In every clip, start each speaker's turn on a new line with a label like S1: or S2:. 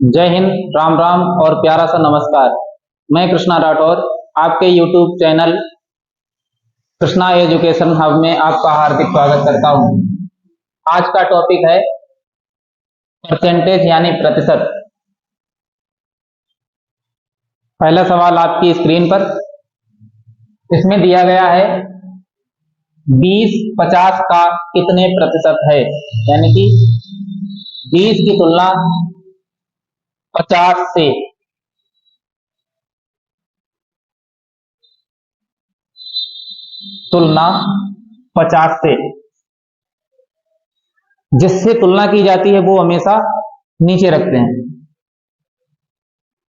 S1: जय हिंद, राम राम और प्यारा सा नमस्कार। मैं कृष्णा राठौर आपके YouTube channel Krishna education hub में आपका हार्दिक स्वागत करता हूं। आज का टॉपिक है परसेंटेज यानी प्रतिशत। पहला सवाल आपकी स्क्रीन पर, इसमें दिया गया है 20-50 का कितने प्रतिशत है, यानी कि 20 की तुलना 50 से। तुलना 50 से, जिससे तुलना की जाती है वो हमेशा नीचे रखते हैं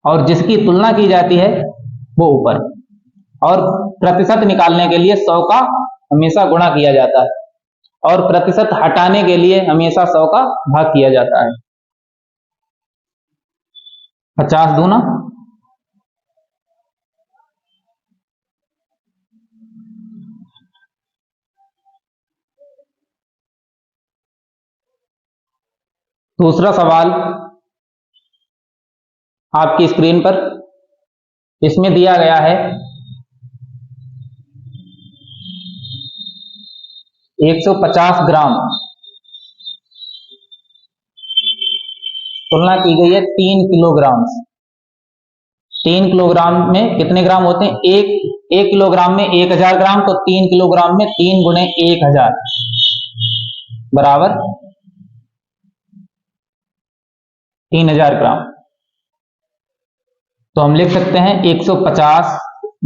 S1: और जिसकी तुलना की जाती है वो ऊपर। और प्रतिशत निकालने के लिए 100 का हमेशा गुणा किया जाता है और प्रतिशत हटाने के लिए हमेशा 100 का भाग किया जाता है। 50 दूना 2रा सवाल आपकी स्क्रीन पर, इसमें दिया गया है 150 ग्राम, तुलना की गई है 3 किलोग्राम। 3 किलोग्राम में कितने ग्राम होते हैं? एक किलोग्राम में 1000 ग्राम, तो 3 किलोग्राम में 3 गुणे 1000 बराबर 3000 ग्राम। तो हम लिख सकते हैं 150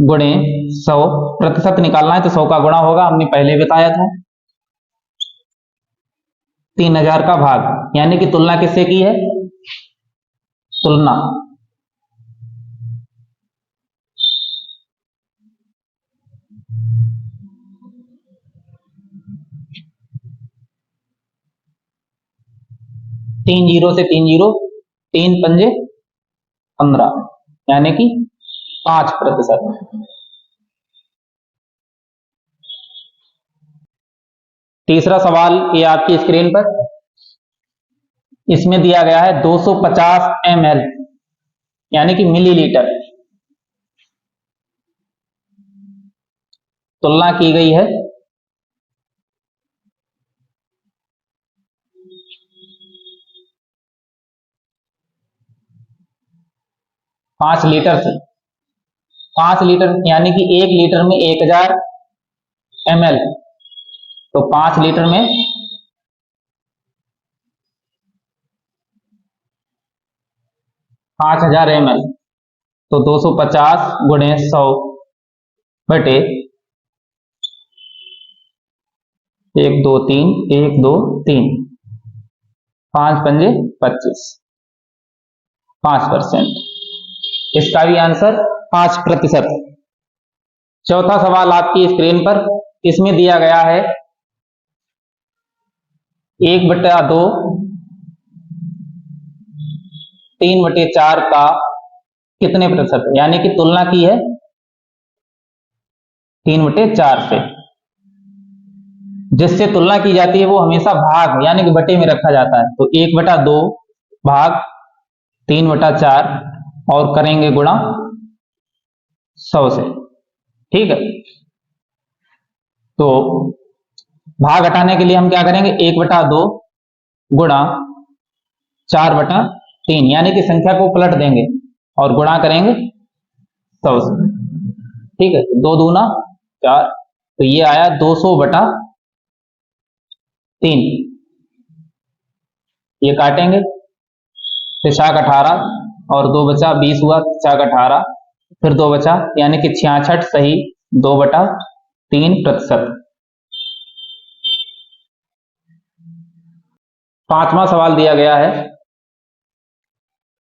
S1: गुणे 100। प्रतिशत निकालना है तो 100 का गुणा होगा, हमने पहले बताया था। 3000 का भाग, यानी कि तुलना किससे की है? तुलना तीन जीरो से 3 जीरो, 3 पंजे 15, यानी कि 5%। तीसरा सवाल ये आपकी स्क्रीन पर, इसमें दिया गया है 250 ml, यानी कि मिलीलीटर। तुलना की गई है 5 लीटर से। 5 लीटर यानी कि 1 लीटर में 1000 ml, तो 5 लीटर में 5000 ml, तो 250 गुणे 100 बटे 1 2 3 1 2 3, 5 पंजे 25, 5%। इसका भी आंसर 5%। चौथा सवाल आपकी स्क्रीन पर, इसमें दिया गया है 1/2 3/4 का कितने प्रतिशत है, यानी कि तुलना की है 3/4 से। जिससे तुलना की जाती है वो हमेशा भाग यानी कि बटे में रखा जाता है। तो 1/2 भाग 3/4 और करेंगे गुणा 100 से। ठीक है, तो भाग हटाने के लिए हम क्या करेंगे? 1/2 गुणा 4/3, यानी कि संख्या को पलट देंगे और गुणा करेंगे 100 से। ठीक है, 2 दूना 4, तो ये आया 200/3। ये काटेंगे, 6 18 और 2 बचा 20 हुआ, 6 18 फिर 2 बचा, यानी कि 66 सही 2/3%। 5वां सवाल दिया गया है,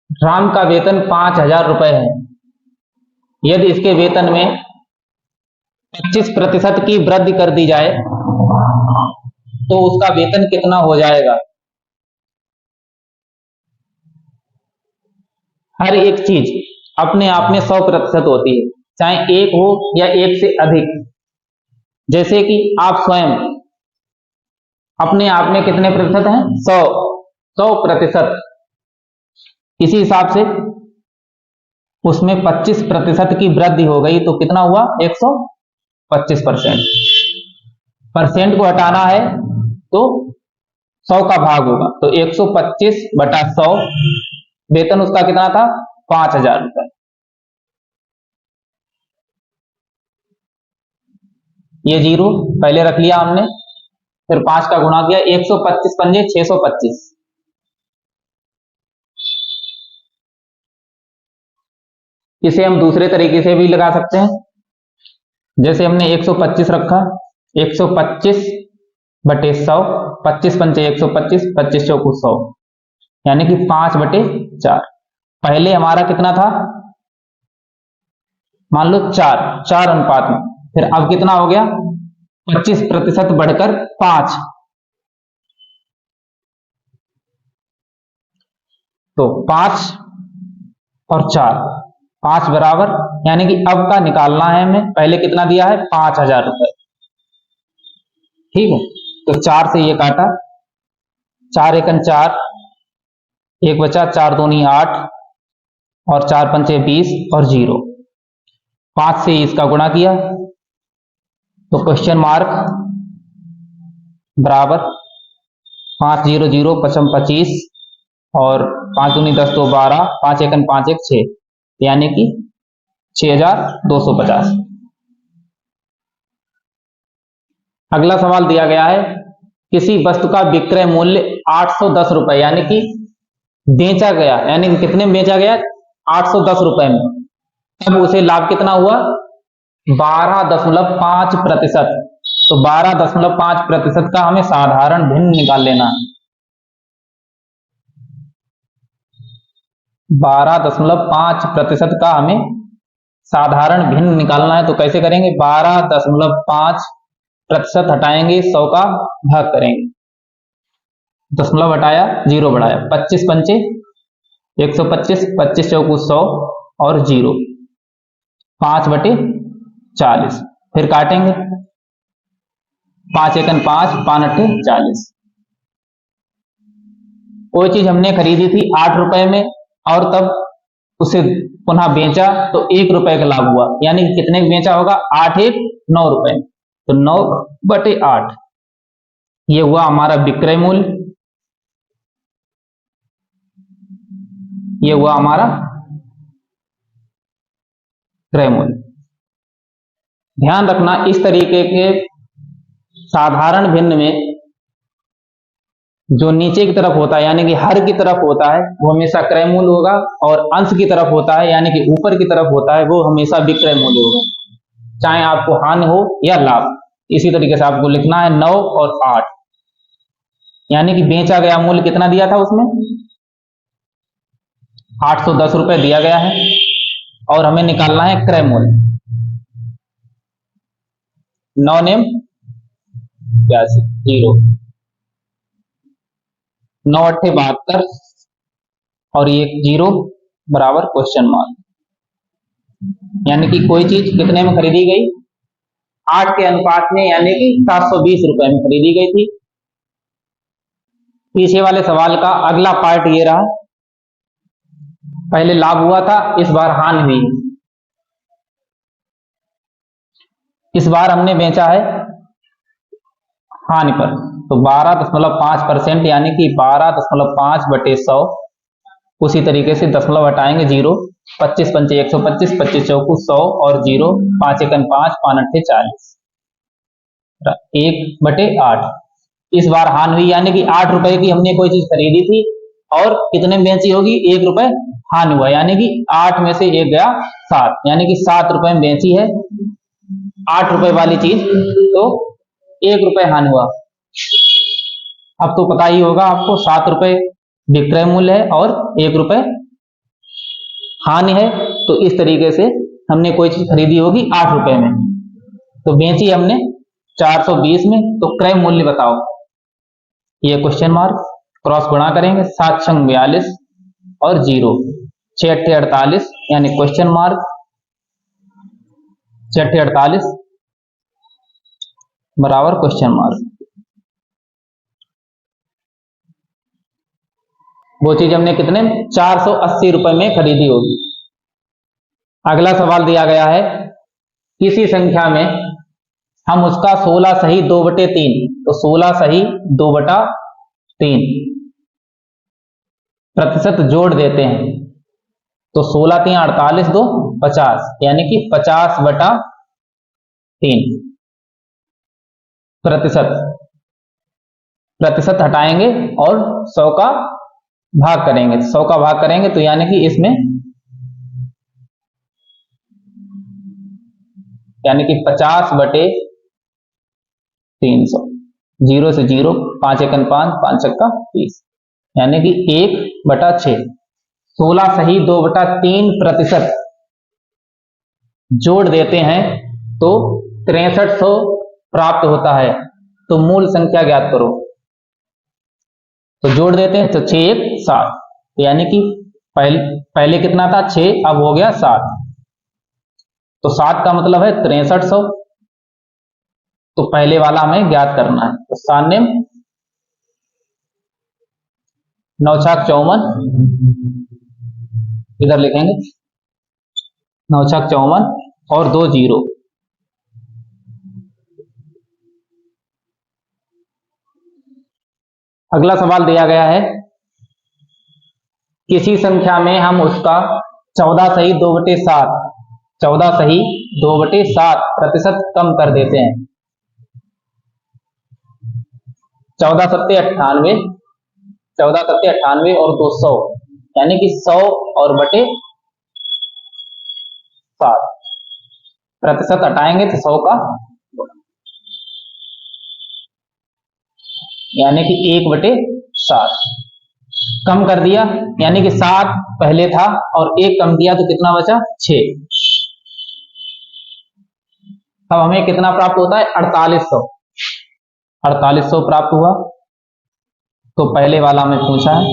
S1: राम का वेतन 5000 रुपए है। यदि इसके वेतन में 25% की वृद्धि कर दी जाए तो उसका वेतन कितना हो जाएगा? हर एक चीज अपने आप में 100% होती है, चाहे एक हो या एक से अधिक। जैसे कि आप स्वयं अपने आप में कितने प्रतिशत हैं? 100%। इसी हिसाब से उसमें 25% की वृद्धि हो गई तो कितना हुआ 125%। परसेंट को हटाना है तो 100 का भाग होगा, तो 125/100 वेतन उसका कितना था 5,000 रुपए। ये जीरो पहले रख लिया हमने, फिर 5 का गुणा किया, 125 पंजे 625। इसे हम दूसरे तरीके से भी लगा सकते हैं, जैसे हमने 125 रखा, 125/100, 25 पंचे 125, 25 चौको 100, यानी कि 5/4। पहले हमारा कितना था, मान लो 4 अनुपात में, फिर अब कितना हो गया 25% बढ़कर 5, तो 5 और 4 5 बराबर, यानी कि अब का निकालना है हमें, पहले कितना दिया है 5,000 रुपए। ठीक है, तो 4 से ये काटा, 4 एकन 4, एक बचा, 4 दूनी 8 और 4 पंचे 20 और जीरो। 5 से इसका गुणा किया तो क्वेश्चन मार्क बराबर 5 0 0 पचम 25 और 5 दूनी 10 2 12, 5 एकन 5 1 6, यानी कि 6,250। अगला सवाल दिया गया है, किसी वस्तु का विक्रय मूल्य 810 रुपए, यानी कि बेचा गया, यानी कि कितने में बेचा गया 810 रुपए में, तब उसे लाभ कितना हुआ 12.5%। तो 12.5% का हमें साधारण भिन्न निकाल लेना है। 12.5% का हमें साधारण भिन्न निकालना है, तो कैसे करेंगे, 12.5% हटाएंगे, 100 का भाग करेंगे, दशमलव हटाया, जीरो बढ़ाया, 25 पंचे 125, 25 चौको 100 और जीरो, 5/40, फिर काटेंगे, 5 एकन 5, 5 अट्ठे 40। कोई चीज हमने खरीदी थी 8 रुपए में और तब उसे पुनः बेचा तो 1 रुपए का लाभ हुआ, यानी कि कितने में बेचा होगा 8 1 9 रुपए, तो 9/8 ये हुआ हमारा विक्रय मूल्य, ये हुआ हमारा क्रय मूल्य। ध्यान रखना, इस तरीके के साधारण भिन्न में जो नीचे की तरफ होता है यानी कि हर की तरफ होता है वो हमेशा क्रय मूल्य होगा, और अंश की तरफ होता है यानी कि ऊपर की तरफ होता है वो हमेशा विक्रय मूल्य होगा, चाहे आपको हानि हो या लाभ। इसी तरीके से आपको लिखना है 9 और 8, यानी कि बेचा गया मूल्य कितना दिया था उसमें 810 रुपए दिया गया है और हमें निकालना है क्रय मूल्य। 9 नेम 82 जीरो, 9 अट्ठे 72 और ये जीरो बराबर क्वेश्चन मार्क, यानी कि कोई चीज कितने में खरीदी गई 8 के अनुपात में, यानी कि 720 रुपए में खरीदी गई थी। पीछे वाले सवाल का अगला पार्ट ये रहा, पहले लाभ हुआ था, इस बार हानि हुई, इस बार हमने बेचा है हानि पर, तो 12.5%, यानी कि 12.5/100। उसी तरीके से दशमलव हटाएंगे, जीरो, 25 पंचे 125, 25 चौको 100 और जीरो, 5 एकन 5, 5 अट्ठे 40, 1/8। इस बार हानि हुई, यानी कि 8 रुपए की हमने कोई चीज खरीदी थी और कितने में बेची होगी 1 रुपए हानि हुआ, यानी कि 8 में से 1 गया 7, यानी कि 7 रुपए में बेची है 8 रुपए वाली चीज, तो 1 रुपए हानि हुआ। अब तो पता ही होगा आपको 7 रुपए विक्रय मूल्य है और 1 रुपए हानि है, तो इस तरीके से हमने कोई चीज खरीदी होगी 8 रुपए में, तो बेची हमने 420 में, तो क्रय मूल्य बताओ, ये क्वेश्चन मार्क, क्रॉस गुणा करेंगे, 7 छंग 42 और जीरो, 6 अट्ठे 48, यानी क्वेश्चन मार्क, 6 अट्ठे 48 बराबर क्वेश्चन मार्क। वो चीज हमने कितने 480 रुपए में खरीदी होगी। अगला सवाल दिया गया है, किसी संख्या में हम उसका 16 सही 2/3, तो 16 सही 2/3 प्रतिशत जोड़ देते हैं, तो 16 3 48 2 50, यानी कि 50/3 प्रतिशत हटाएंगे और 100 का भाग करेंगे, 100 का भाग करेंगे तो यानी कि इसमें यानी कि 50/300, 0 से 0, 5 एकन 5, 5 छक्का 30, यानी कि 1/6। 16 सही 2/3 प्रतिशत जोड़ देते हैं तो 6300 प्राप्त होता है। तो मूल संख्या ज्ञात करो। तो जोड़ देते हैं तो 6 1 7, यानी कि पहले कितना था 6, अब हो गया 7, तो 7 का मतलब है 6300, तो पहले वाला हमें ज्ञात करना है। तो 7 ने 9 छक 54, इधर लिखेंगे 9 छक 54 और 2 0। अगला सवाल दिया गया है, किसी संख्या में हम उसका 14 सही 2/7, 14 सही 2/7 प्रतिशत कम कर देते हैं। 14 सत्ते 98, 14 सत्ते 98 और 200, यानी कि 100 और बटे 7 प्रतिशत हटाएंगे तो 100 का, यानी कि 1/7 कम कर दिया, यानी कि 7 पहले था और 1 कम किया तो कितना बचा 6। अब हमें कितना प्राप्त होता है 4800, 4800 प्राप्त हुआ। तो पहले वाला में पूछा है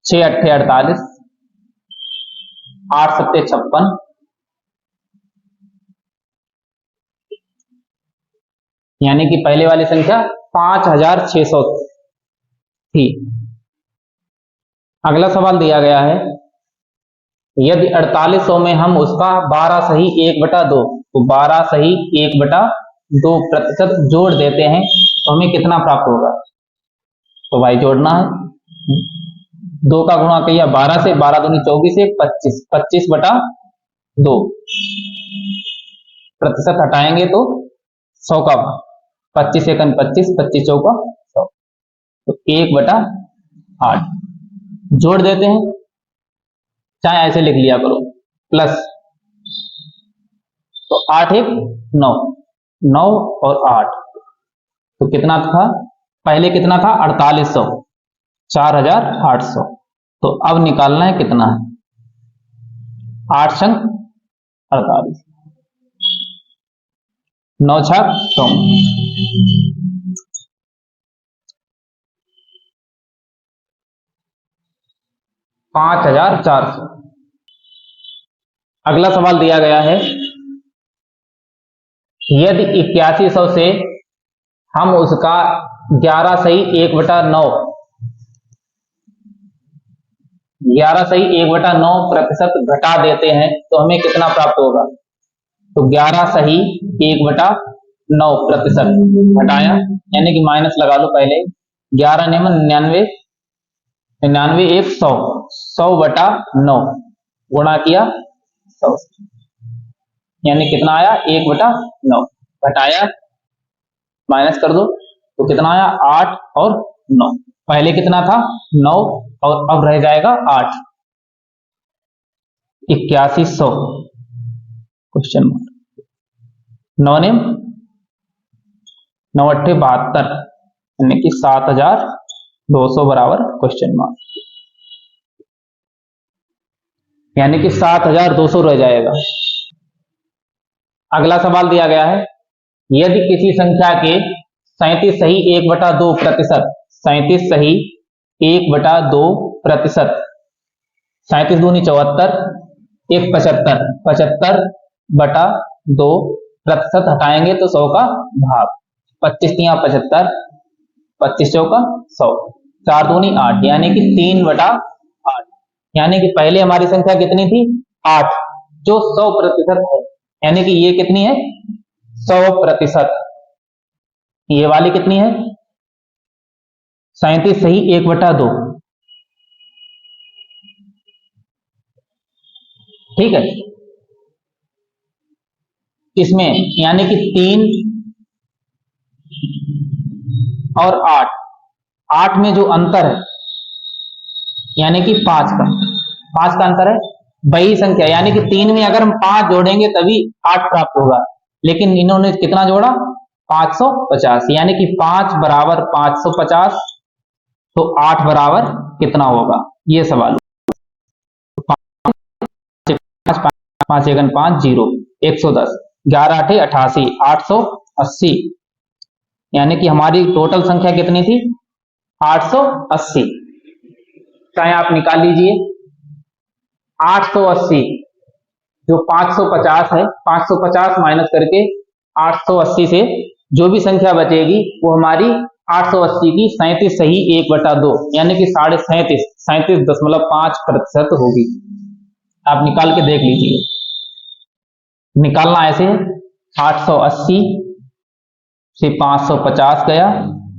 S1: 6 अट्ठे 48, 8 सत्ते 56, यानी कि पहले वाली संख्या 5600 थी। अगला सवाल दिया गया है, यदि 4800 में हम उसका 12 सही 1/2, तो 12 सही 1/2 प्रतिशत जोड़ देते हैं तो हमें कितना प्राप्त होगा। तो भाई जोड़ना है, 2 का गुणा किया 12 से, 12 दूनी 24, 25, 25/2 प्रतिशत हटाएंगे तो 100 का, 25 एकन 25, 25 चौका 100, तो 1/8 जोड़ देते हैं, चाहे ऐसे लिख लिया करो प्लस, तो 8 1 9, 9 और 8, तो कितना था पहले कितना था 4800, 4800, तो अब निकालना है कितना है 8 छंग 48, 9 छक 5400। अगला सवाल दिया गया है, यदि 8100 से हम उसका 11 सही 1/9, 11 सही 1/9 प्रतिशत घटा देते हैं तो हमें कितना प्राप्त होगा। तो 11 सही 1/9 प्रतिशत घटाया, यानी कि माइनस लगा लो पहले, 11 9 99, 99 1 100, 100/9 गुणा किया 100, यानी कितना आया 1/9, घटाया माइनस कर दो तो कितना आया 8 और 9, पहले कितना था 9 और अब रह जाएगा 8, 8100 क्वेश्चन मार्क, 9 ने 9 अट्ठे 72, यानी कि 7200 बराबर क्वेश्चन मार्क, यानी कि 7200 रह जाएगा। अगला सवाल दिया गया है, यदि किसी संख्या के 37 सही 1/2 प्रतिशत, 37 सही 1/2 प्रतिशत, 37 दूनी 74, 1 75, 75/2 प्रतिशत हटाएंगे तो 100 का भाग, 25 तिया 75, 25 चौका 100, 4 दूनी 8 यानी कि 3/8। यानी कि पहले हमारी संख्या कितनी थी 8, जो 100% है। यानी कि ये कितनी है 100%। ये वाली कितनी है 37 सही 1/2। ठीक है, इसमें यानी कि 3 और 8 में जो अंतर है यानी कि 5 का अंतर है, वही संख्या यानी कि 3 में अगर हम 5 जोड़ेंगे तभी 8 प्राप्त होगा, लेकिन इन्होंने कितना जोड़ा 550। यानी कि 5 बराबर 550, तो 8 बराबर कितना होगा, ये सवाल। 5 एकन 5 0 110, 11 8 88 880। यानी कि हमारी टोटल संख्या कितनी थी 880। चाहे आप निकाल लीजिए 880 जो 550 है, 550 माइनस करके 880 से जो भी संख्या बचेगी वो हमारी 880 की 37 सही 1/2 यानी कि 37.5% होगी। आप निकाल के देख लीजिए। निकालना ऐसे 880 से 550 गया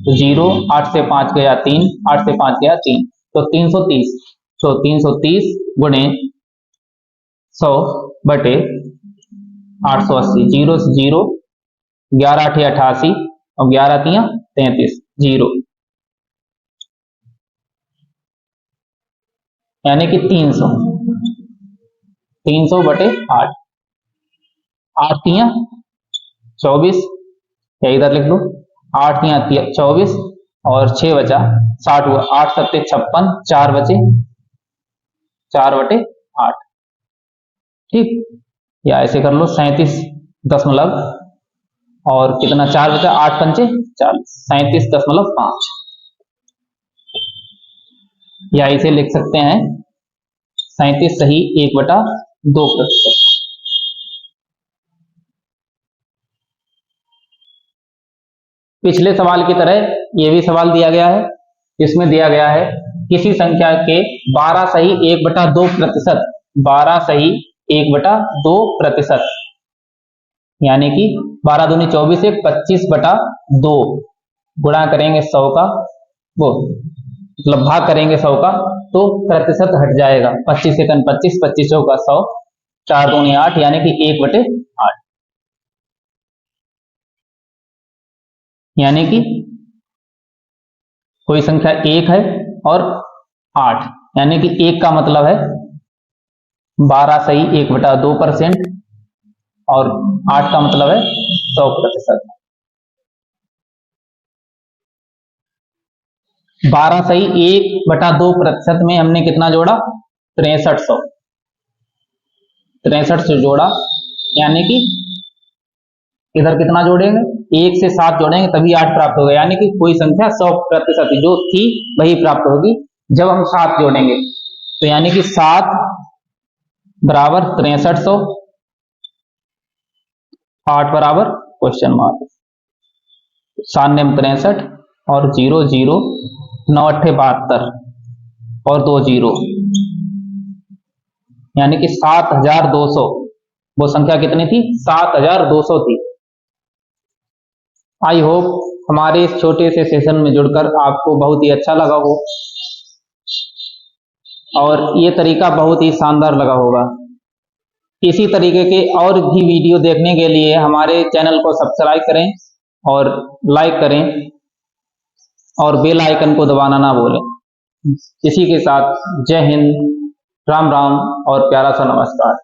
S1: तो 0, 8 से 5 गया 3, 8 से 5 गया 3, तो 330। तो 330 गुणे 100 बटे 880, 0 से 0, 11 8 88 और 11 3 33 0, यानी कि 300 बटे 8, 8 3 24, या इधर लिख दो 8 3 24 और 6 बचा 60 हुआ, 8 7 56, 4 बचे 4/8। ठीक, या ऐसे कर लो 37 और कितना 4 बचा 8 पंचे 40, 37.5। या इसे लिख सकते हैं 37 सही 1/2%। पिछले सवाल की तरह यह भी सवाल दिया गया है। इसमें दिया गया है किसी संख्या के 12 सही 1/2%, 12 सही 1/2%, यानी कि 12 दूनी 24 1 25/2 गुणा करेंगे 100 का, वो मतलब भाग करेंगे 100 का तो प्रतिशत हट जाएगा। 25 एकन 25, 25 चौका 100, 4 दूनी 8 यानी कि 1/8। यानी कि कोई संख्या 1 है और 8, यानी कि 1 का मतलब है 12 सही 1/2% और 8 का मतलब है 100%। 12 सही 1/2% में हमने कितना जोड़ा 6300, 6300 जोड़ा, यानी कि इधर कितना जोड़ेंगे 1 से 7 जोड़ेंगे तभी 8 प्राप्त होगा। यानी कि कोई संख्या 100% जो थी वही प्राप्त होगी जब हम 7 जोड़ेंगे। तो यानी कि 7 बराबर 6300, 8 बराबर क्वेश्चन मार्क, 7 63 और 0 0, 9 8 72 और 2 0, यानी कि 7200। वो संख्या कितनी थी 7200 थी। आई होप हमारे इस छोटे से सेशन में जुड़कर आपको बहुत ही अच्छा लगा हो और ये तरीका बहुत ही शानदार लगा होगा। इसी तरीके के और भी वीडियो देखने के लिए हमारे चैनल को सब्सक्राइब करें और लाइक करें और बेल आइकन को दबाना ना भूलें। इसी के साथ जय हिंद, राम राम और प्यारा सा नमस्कार।